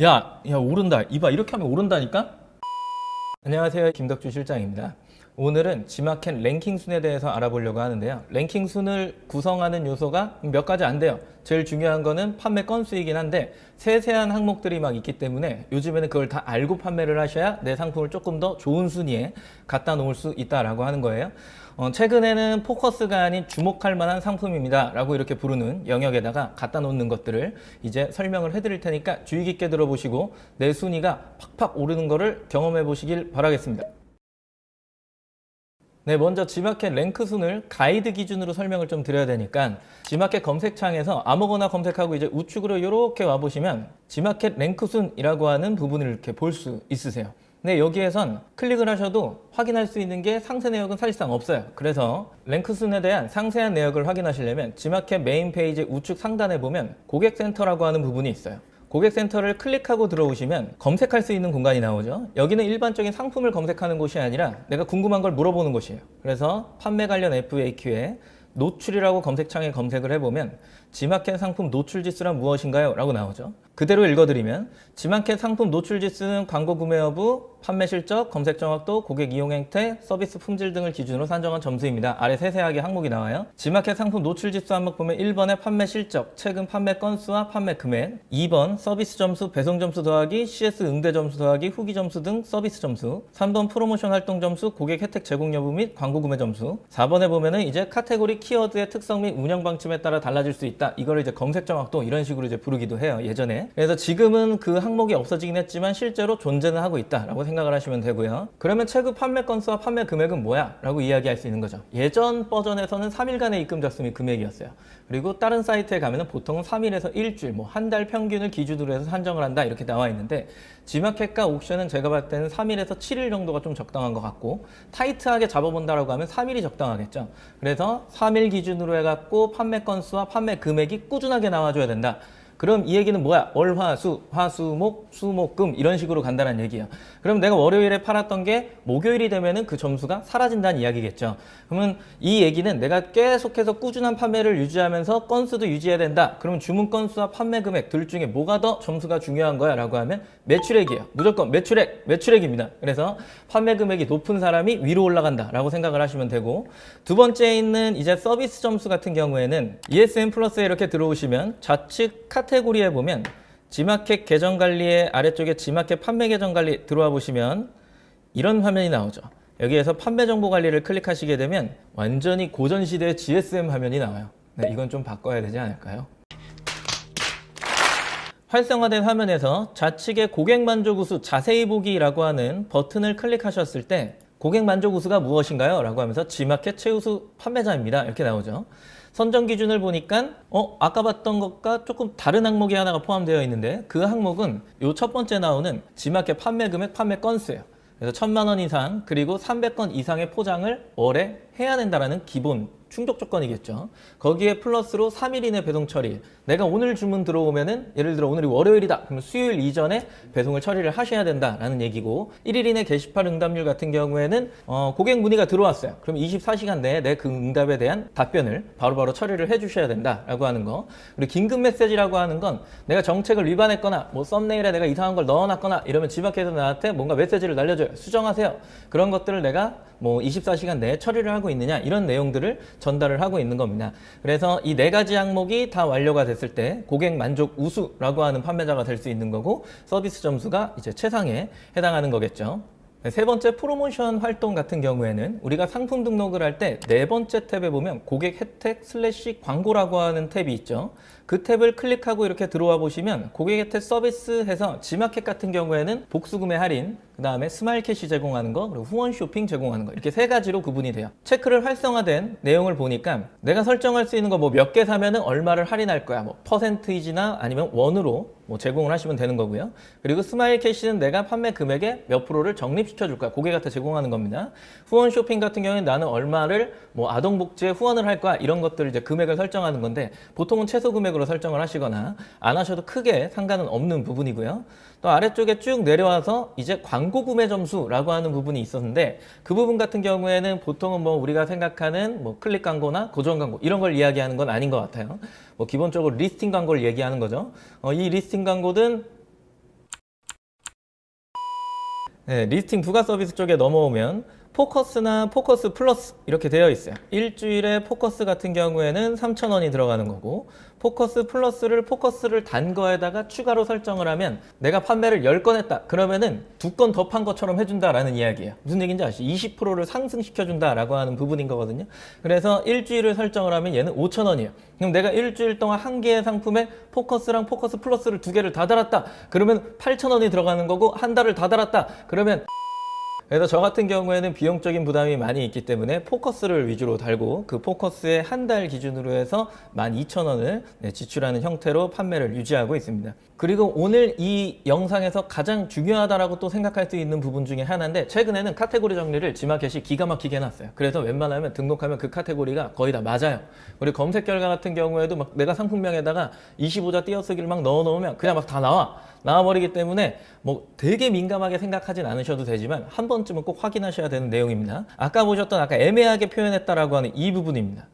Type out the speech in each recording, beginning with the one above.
야, 오른다. 이봐, 이렇게 하면 오른다니까? 안녕하세요. 김덕주 실장입니다. 오늘은 지마켓 랭킹 순에 대해서 알아보려고 하는데요. 랭킹 순을 구성하는 요소가 몇 가지 안 돼요. 제일 중요한 거는 판매 건수이긴 한데 세세한 항목들이 막 있기 때문에 요즘에는 그걸 다 알고 판매를 하셔야 내 상품을 조금 더 좋은 순위에 갖다 놓을 수 있다라고 하는 거예요. 최근에는 포커스가 아닌 주목할 만한 상품입니다 라고 이렇게 부르는 영역에다가 갖다 놓는 것들을 이제 설명을 해드릴 테니까 주의 깊게 들어보시고 내 순위가 팍팍 오르는 거를 경험해 보시길 바라겠습니다. 네, 먼저 지마켓 랭크 순을 가이드 기준으로 설명을 좀 드려야 되니까 지마켓 검색창에서 아무거나 검색하고 이제 우측으로 이렇게 와보시면 지마켓 랭크 순이라고 하는 부분을 이렇게 볼 수 있으세요. 근데 여기에선 클릭을 하셔도 확인할 수 있는 게 상세 내역은 사실상 없어요. 그래서 랭크 순에 대한 상세한 내역을 확인하시려면 지마켓 메인 페이지 우측 상단에 보면 고객센터라고 하는 부분이 있어요. 고객센터를 클릭하고 들어오시면 검색할 수 있는 공간이 나오죠. 여기는 일반적인 상품을 검색하는 곳이 아니라 내가 궁금한 걸 물어보는 곳이에요. 그래서 판매 관련 FAQ에 노출이라고 검색창에 검색을 해보면 지마켓 상품 노출 지수란 무엇인가요? 라고 나오죠. 그대로 읽어드리면 지마켓 상품 노출 지수는 광고 구매 여부, 판매 실적, 검색 정확도, 고객 이용 행태, 서비스 품질 등을 기준으로 산정한 점수입니다. 아래 세세하게 항목이 나와요. 지마켓 상품 노출 지수 항목 보면 1번에 판매 실적, 최근 판매 건수와 판매 금액, 2번 서비스 점수, 배송 점수 더하기 CS 응대 점수 더하기 후기 점수 등 서비스 점수, 3번 프로모션 활동 점수, 고객 혜택 제공 여부 및 광고 구매 점수, 4번에 보면은 이제 카테고리 키워드의 특성 및 운영 방침에 따라 달라질 수 있다. 이거를 이제 검색 정확도 이런 식으로 이제 부르기도 해요. 예전에. 그래서 지금은 그 항목이 없어지긴 했지만 실제로 존재는 하고 있다라고 생각을 하시면 되고요. 그러면 최근 판매 건수와 판매 금액은 뭐야? 라고 이야기할 수 있는 거죠. 예전 버전에서는 3일간의 입금 접수 금액이었어요. 그리고 다른 사이트에 가면은 보통은 3일에서 일주일, 뭐 한 달 평균을 기준으로 해서 산정을 한다 이렇게 나와 있는데 지마켓과 옥션은 제가 봤을 때는 3일에서 7일 정도가 좀 적당한 것 같고 타이트하게 잡아본다라고 하면 3일이 적당하겠죠. 그래서 3일 기준으로 해갖고 판매 건수와 판매 금액이 꾸준하게 나와줘야 된다. 그럼 이 얘기는 뭐야? 월, 화, 수, 화, 수, 목, 수, 목, 금 이런 식으로 간다는 얘기예요. 그럼 내가 월요일에 팔았던 게 목요일이 되면은 그 점수가 사라진다는 이야기겠죠. 그러면 이 얘기는 내가 계속해서 꾸준한 판매를 유지하면서 건수도 유지해야 된다. 그러면 주문 건수와 판매 금액 둘 중에 뭐가 더 점수가 중요한 거야? 라고 하면 매출액이에요. 무조건 매출액입니다. 그래서 판매 금액이 높은 사람이 위로 올라간다 라고 생각을 하시면 되고, 두 번째에 있는 이제 서비스 점수 같은 경우에는 ESN 플러스에 이렇게 들어오시면 좌측 카테고리에 보면 지마켓 계정 관리의 아래쪽에 지마켓 판매 계정 관리 들어와 보시면 이런 화면이 나오죠. 여기에서 판매 정보 관리를 클릭하시게 되면 완전히 고전 시대의 GSM 화면이 나와요. 네, 이건 좀 바꿔야 되지 않을까요? 활성화된 화면에서 좌측에 고객 만족 우수 자세히 보기라고 하는 버튼을 클릭하셨을 때 고객 만족 우수가 무엇인가요? 라고 하면서 지마켓 최우수 판매자입니다. 이렇게 나오죠. 선정 기준을 보니까 아까 봤던 것과 조금 다른 항목이 하나가 포함되어 있는데 그 항목은 요 첫 번째 나오는 지마켓 판매 금액, 판매 건수예요. 그래서 1,000만 원 이상 그리고 300건 이상의 포장을 월에 해야 된다라는 기본 충족 조건이겠죠. 거기에 플러스로 3일 이내 배송 처리. 내가 오늘 주문 들어오면은 예를 들어 오늘이 월요일이다. 그러면 수요일 이전에 배송을 처리를 하셔야 된다라는 얘기고, 1일 이내 게시판 응답률 같은 경우에는 고객 문의가 들어왔어요. 그럼 24시간 내에 내 그 응답에 대한 답변을 바로바로 처리를 해주셔야 된다라고 하는 거. 그리고 긴급 메시지라고 하는 건 내가 정책을 위반했거나 뭐 썸네일에 내가 이상한 걸 넣어놨거나 이러면 지마켓에서 나한테 뭔가 메시지를 날려줘요. 수정하세요. 그런 것들을 내가 뭐 24시간 내에 처리를 하고 있느냐 이런 내용들을 전달을 하고 있는 겁니다. 그래서 이 네 가지 항목이 다 완료가 됐을 때 고객 만족 우수라고 하는 판매자가 될 수 있는 거고, 서비스 점수가 이제 최상에 해당하는 거겠죠. 세 번째 프로모션 활동 같은 경우에는 우리가 상품 등록을 할 때 네 번째 탭에 보면 고객 혜택 / 광고라고 하는 탭이 있죠. 그 탭을 클릭하고 이렇게 들어와 보시면 고객 혜택 서비스 해서 지마켓 같은 경우에는 복수구매 할인, 그 다음에 스마일 캐시 제공하는 거, 그리고 후원 쇼핑 제공하는 거, 이렇게 세 가지로 구분이 돼요. 체크를 활성화된 내용을 보니까 내가 설정할 수 있는 거 뭐 몇 개 사면은 얼마를 할인할 거야, 뭐 퍼센트이지나 아니면 원으로 뭐 제공을 하시면 되는 거고요. 그리고 스마일 캐시는 내가 판매 금액의 몇 프로를 적립시켜 줄 거야. 고객한테 제공하는 겁니다. 후원 쇼핑 같은 경우에는 나는 얼마를 뭐 아동복지에 후원을 할 거야. 이런 것들을 이제 금액을 설정하는 건데 보통은 최소 금액으로 설정을 하시거나 안 하셔도 크게 상관은 없는 부분이고요. 또 아래쪽에 쭉 내려와서 이제 광고 구매 점수라고 하는 부분이 있었는데 그 부분 같은 경우에는 보통은 뭐 우리가 생각하는 뭐 클릭 광고나 고정 광고 이런 걸 이야기하는 건 아닌 것 같아요. 뭐 기본적으로 리스팅 광고를 얘기하는 거죠. 이 리스팅 광고든 네, 리스팅 부가 서비스 쪽에 넘어오면 포커스나 포커스 플러스 이렇게 되어 있어요. 일주일에 포커스 같은 경우에는 3,000원이 들어가는 거고, 포커스 플러스를 포커스를 단 거에다가 추가로 설정을 하면 내가 판매를 10건 했다. 그러면은 2건 더 판 것처럼 해준다라는 이야기예요. 무슨 얘기인지 아시죠? 20%를 상승시켜준다라고 하는 부분인 거거든요. 그래서 일주일을 설정을 하면 얘는 5,000원이에요. 그럼 내가 일주일 동안 한 개의 상품에 포커스랑 포커스 플러스를 2개를 다 달았다. 그러면 8,000원이 들어가는 거고, 한 달을 다 달았다. 그러면 그래서 저 같은 경우에는 비용적인 부담이 많이 있기 때문에 포커스를 위주로 달고, 그 포커스에 한 달 기준으로 해서 12,000원을 지출하는 형태로 판매를 유지하고 있습니다. 그리고 오늘 이 영상에서 가장 중요하다라고 또 생각할 수 있는 부분 중에 하나인데, 최근에는 카테고리 정리를 지마켓이 기가 막히게 해놨어요. 그래서 웬만하면 등록하면 그 카테고리가 거의 다 맞아요. 그리고 검색 결과 같은 경우에도 막 내가 상품명에다가 25자 띄어쓰기를 막 넣어놓으면 그냥 막 다 나와버리기 때문에 뭐 되게 민감하게 생각하진 않으셔도 되지만 한 번쯤은 꼭 확인하셔야 되는 내용입니다. 아까 보셨던 애매하게 표현했다라고 하는 이 부분입니다.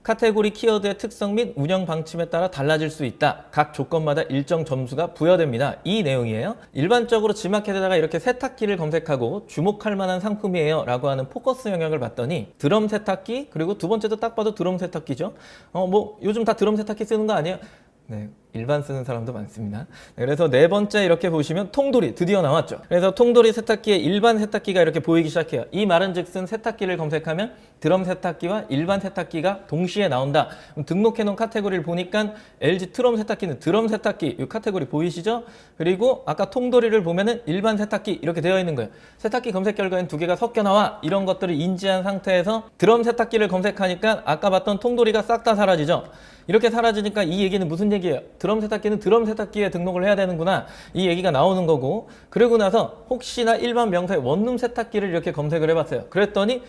카테고리 키워드의 특성 및 운영 방침에 따라 달라질 수 있다. 각 조건마다 일정 점수가 부여됩니다. 이 내용이에요. 일반적으로 지마켓에다가 이렇게 세탁기를 검색하고 주목할 만한 상품이에요 라고 하는 포커스 영역을 봤더니 드럼 세탁기, 그리고 두 번째도 딱 봐도 드럼 세탁기죠. 뭐 요즘 다 드럼 세탁기 쓰는 거 아니에요? 네, 일반 쓰는 사람도 많습니다. 그래서 네 번째 이렇게 보시면 통돌이 드디어 나왔죠. 그래서 통돌이 세탁기의 일반 세탁기가 이렇게 보이기 시작해요. 이 말은 즉슨 세탁기를 검색하면 드럼 세탁기와 일반 세탁기가 동시에 나온다. 그럼 등록해 놓은 카테고리를 보니까 LG 트럼 세탁기는 드럼 세탁기 이 카테고리 보이시죠? 그리고 아까 통돌이를 보면은 일반 세탁기 이렇게 되어 있는 거예요. 세탁기 검색 결과엔 두 개가 섞여 나와. 이런 것들을 인지한 상태에서 드럼 세탁기를 검색하니까 아까 봤던 통돌이가 싹 다 사라지죠. 이렇게 사라지니까 이 얘기는 무슨 얘기예요? 드럼 세탁기는 드럼 세탁기에 등록을 해야 되는구나. 이 얘기가 나오는 거고, 그러고 나서 혹시나 일반 명사의 원룸 세탁기를 이렇게 검색을 해봤어요. 그랬더니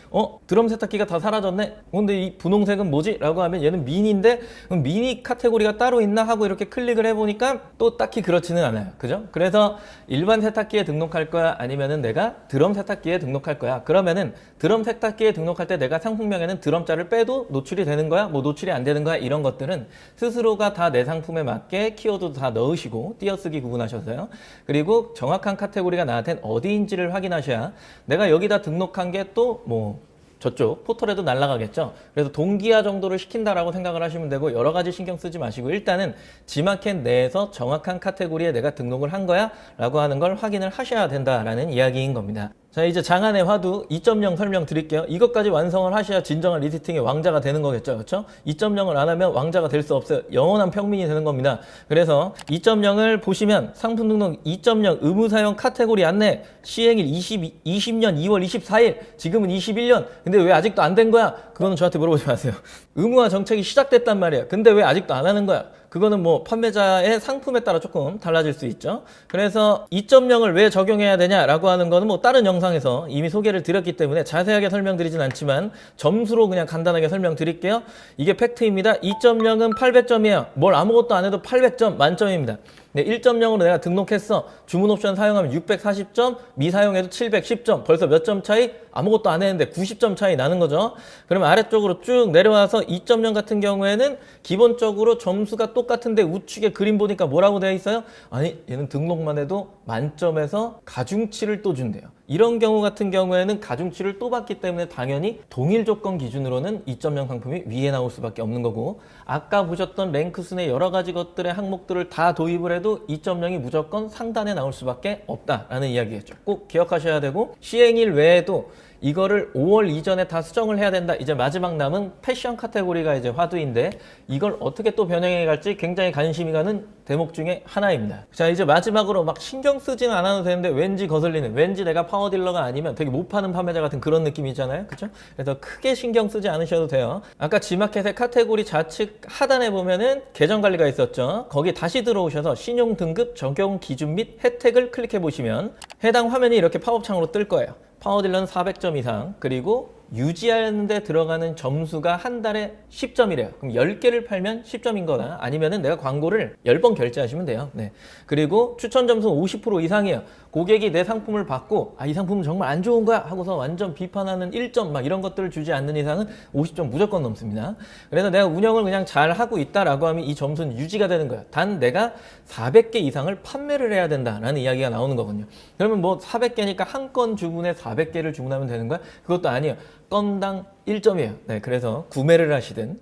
드럼 세탁기가 다 사라졌네. 근데 이 분홍색은 뭐지? 라고 하면 얘는 미니인데, 그럼 미니 카테고리가 따로 있나 하고 이렇게 클릭을 해보니까 또 딱히 그렇지는 않아요. 그죠? 그래서 일반 세탁기에 등록할 거야? 아니면은 내가 드럼 세탁기에 등록할 거야? 그러면은 드럼 세탁기에 등록할 때 내가 상품명에는 드럼자를 빼도 노출이 되는 거야? 뭐 노출이 안 되는 거야? 이런 것들은 스스로가 다 내 상품에 맞게 키워드도 다 넣으시고 띄어쓰기 구분하셔서요. 그리고 정확한 카테고리가 나한테는 어디인지를 확인하셔야 내가 여기다 등록한 게 또 뭐 저쪽 포털에도 날아가겠죠. 그래서 동기화 정도를 시킨다라고 생각을 하시면 되고, 여러 가지 신경 쓰지 마시고 일단은 지마켓 내에서 정확한 카테고리에 내가 등록을 한 거야 라고 하는 걸 확인을 하셔야 된다라는 이야기인 겁니다. 자, 이제 장안의 화두 2.0 설명드릴게요. 이것까지 완성을 하셔야 진정한 리스팅의 왕자가 되는 거겠죠. 그렇죠? 2.0을 안 하면 왕자가 될 수 없어요. 영원한 평민이 되는 겁니다. 그래서 2.0을 보시면 상품 등록 2.0 의무사용 카테고리 안내 시행일 20년 2월 24일, 지금은 21년. 근데 왜 아직도 안 된 거야? 그거는 저한테 물어보지 마세요. 의무화 정책이 시작됐단 말이에요. 근데 왜 아직도 안 하는 거야? 그거는 뭐 판매자의 상품에 따라 조금 달라질 수 있죠. 그래서 2.0을 왜 적용해야 되냐라고 하는 거는 뭐 다른 영상에서 이미 소개를 드렸기 때문에 자세하게 설명드리진 않지만 점수로 그냥 간단하게 설명드릴게요. 이게 팩트입니다. 2.0은 800점이에요. 뭘 아무것도 안 해도 800점 만점입니다. 네, 1.0으로 내가 등록했어. 주문 옵션 사용하면 640점, 미사용해도 710점. 벌써 몇 점 차이? 아무것도 안 했는데 90점 차이 나는 거죠. 그러면 아래쪽으로 쭉 내려와서 2.0 같은 경우에는 기본적으로 점수가 똑같은데 우측에 그림 보니까 뭐라고 되어 있어요? 아니, 얘는 등록만 해도 만점에서 가중치를 또 준대요. 이런 경우 같은 경우에는 가중치를 또 받기 때문에 당연히 동일 조건 기준으로는 2.0 상품이 위에 나올 수밖에 없는 거고, 아까 보셨던 랭크순의 여러 가지 것들의 항목들을 다 도입을 해도 2.0이 무조건 상단에 나올 수밖에 없다라는 이야기겠죠. 꼭 기억하셔야 되고, 시행일 외에도 이거를 5월 이전에 다 수정을 해야 된다. 이제 마지막 남은 패션 카테고리가 이제 화두인데, 이걸 어떻게 또 변형해 갈지 굉장히 관심이 가는 대목 중에 하나입니다. 자, 이제 마지막으로 막 신경 쓰지는 않아도 되는데 왠지 거슬리는, 왠지 내가 파워딜러가 아니면 되게 못 파는 판매자 같은 그런 느낌이 있잖아요. 그렇죠? 그래서 크게 신경 쓰지 않으셔도 돼요. 아까 지마켓의 카테고리 좌측 하단에 보면은 계정 관리가 있었죠. 거기 다시 들어오셔서 신용 등급 적용 기준 및 혜택을 클릭해 보시면 해당 화면이 이렇게 팝업창으로 뜰 거예요. 파워딜러는 400점 이상, 그리고 유지하는 데 들어가는 점수가 한 달에 10점이래요. 그럼 10개를 팔면 10점인 거나, 아니면은 내가 광고를 10번 결제하시면 돼요. 네. 그리고 추천 점수는 50% 이상이에요. 고객이 내 상품을 받고 이 상품은 정말 안 좋은 거야 하고서 완전 비판하는 1점 막 이런 것들을 주지 않는 이상은 50점 무조건 넘습니다. 그래서 내가 운영을 그냥 잘 하고 있다라고 하면 이 점수는 유지가 되는 거야. 단 내가 400개 이상을 판매를 해야 된다라는 이야기가 나오는 거거든요. 그러면 뭐 400개니까 한 건 주문에 400개를 주문하면 되는 거야? 그것도 아니에요. 건당 1점이에요. 네, 그래서 구매를 하시든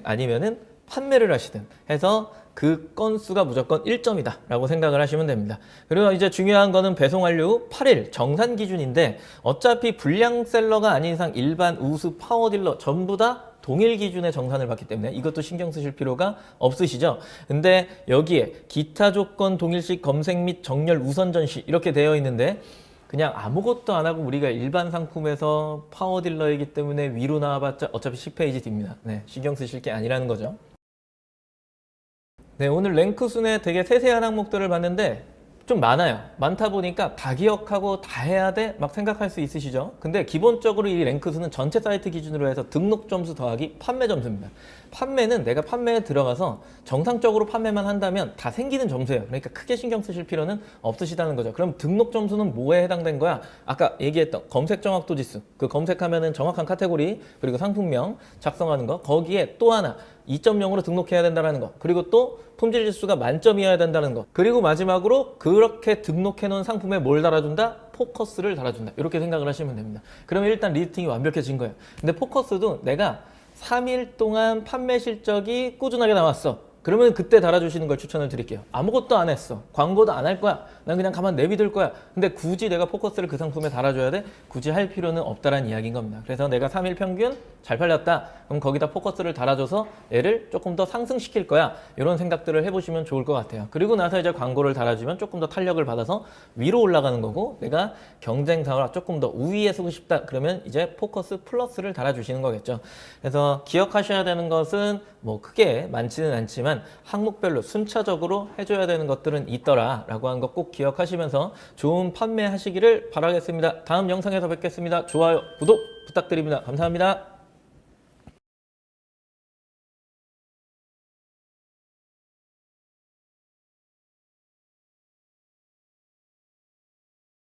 아니면은 판매를 하시든 해서 그 건수가 무조건 1점이다 라고 생각을 하시면 됩니다. 그리고 이제 중요한 거는 배송 완료 후 8일 정산 기준인데 어차피 불량셀러가 아닌 이상 일반 우수 파워딜러 전부 다 동일 기준의 정산을 받기 때문에 이것도 신경 쓰실 필요가 없으시죠. 근데 여기에 기타 조건 동일시 검색 및 정렬 우선 전시 이렇게 되어 있는데 그냥 아무것도 안 하고 우리가 일반 상품에서 파워딜러이기 때문에 위로 나와봤자 어차피 10페이지 뒤입니다. 네, 신경 쓰실 게 아니라는 거죠. 네, 오늘 랭크 순에 되게 세세한 항목들을 봤는데 좀 많아요. 많다 보니까 다 기억하고 다 해야 돼? 막 생각할 수 있으시죠? 근데 기본적으로 이 랭크 수는 전체 사이트 기준으로 해서 등록 점수 더하기 판매 점수입니다. 판매는 내가 판매에 들어가서 정상적으로 판매만 한다면 다 생기는 점수예요. 그러니까 크게 신경 쓰실 필요는 없으시다는 거죠. 그럼 등록 점수는 뭐에 해당된 거야? 아까 얘기했던 검색 정확도 지수. 그 검색하면은 정확한 카테고리 그리고 상품명 작성하는 거. 거기에 또 하나 2.0으로 등록해야 된다는 거. 그리고 또 품질 지수가 만점이어야 된다는 거. 그리고 마지막으로 그렇게 등록해 놓은 상품에 뭘 달아준다? 포커스를 달아준다. 이렇게 생각을 하시면 됩니다. 그러면 일단 리스팅이 완벽해진 거예요. 근데 포커스도 내가 3일 동안 판매 실적이 꾸준하게 나왔어. 그러면 그때 달아주시는 걸 추천을 드릴게요. 아무것도 안 했어. 광고도 안 할 거야. 난 그냥 가만 내비둘 거야. 근데 굳이 내가 포커스를 그 상품에 달아줘야 돼? 굳이 할 필요는 없다라는 이야기인 겁니다. 그래서 내가 3일 평균 잘 팔렸다. 그럼 거기다 포커스를 달아줘서 얘를 조금 더 상승시킬 거야. 이런 생각들을 해보시면 좋을 것 같아요. 그리고 나서 이제 광고를 달아주면 조금 더 탄력을 받아서 위로 올라가는 거고 내가 경쟁사와 조금 더 우위에 서고 싶다. 그러면 이제 포커스 플러스를 달아주시는 거겠죠. 그래서 기억하셔야 되는 것은 뭐 크게 많지는 않지만 항목별로 순차적으로 해줘야 되는 것들은 있더라 라고 하는 거 꼭 기억하시면서 좋은 판매 하시기를 바라겠습니다. 다음 영상에서 뵙겠습니다. 좋아요, 구독 부탁드립니다. 감사합니다.